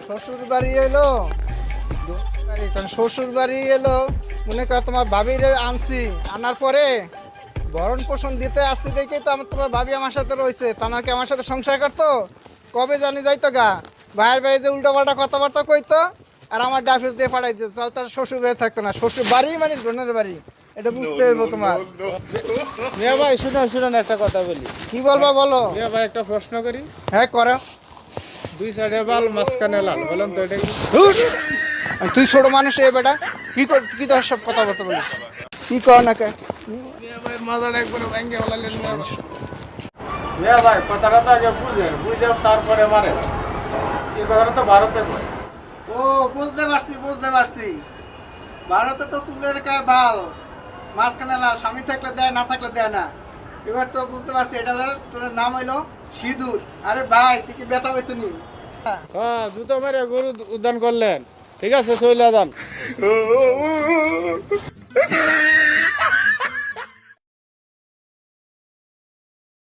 শ্বশুর বাড়ি এলো, শ্বশুর বাড়ি এলো, মনে কর তোমার ভাবির আনছি, আনার পরে ভরণ পোষণ দিতে আসছি দেখেই তো আমার তোমার ভাবি আমার সাথে রয়েছে, তা নাকি আমার সাথে সংসার করতো, কবে জানি যাইতো গা, ভাইয়ের বাড়ি যে উল্টোপাল্টা কথাবার্তা কইতো আর আমার ডাফিস দিয়ে পাঠাই দিত, তাহলে তার শ্বশুর বাড়ি থাকতো না, শ্বশুর বাড়ি মানে ডোনের বাড়ি, এটা বুঝতে হবে তোমার। মিয়া ভাই শুনুন একটা কথা বলি। কি বলবা বলো। মিয়া ভাই একটা প্রশ্ন করি। হ্যাঁ করো। দুই সাইডে বাল মাঝখানে লাল, বলেন তো এটা কি? তুই ছোট মানুষ এ বেটা, কি তোর সব কথা বলতে বলিস, কি কর না কে। মিয়া ভাই মাজাটা একবারে ভাঙ্গে ফেলালেন মিয়া ভাই। মিয়া ভাই কথাটা তো আগে বুঝে তারপরে মারে। এই কথাটা তো ভারতে কয়। ও বুঝতে পারছি, ভারতে তো চুলের গায়ে বাল, মাঝখানে লাল, স্বামী থাকলে দেয়, না থাকলে দেয় না। এবার তো বুঝতে পারছি, এটা তোর নাম হইলো সিঁদুর। আরে ভাই তুই কি ব্যথা হয়েছে নি? হ্যাঁ জুতো মেরে গরু উদ্যান করলেন, ঠিক আছে চলে যান।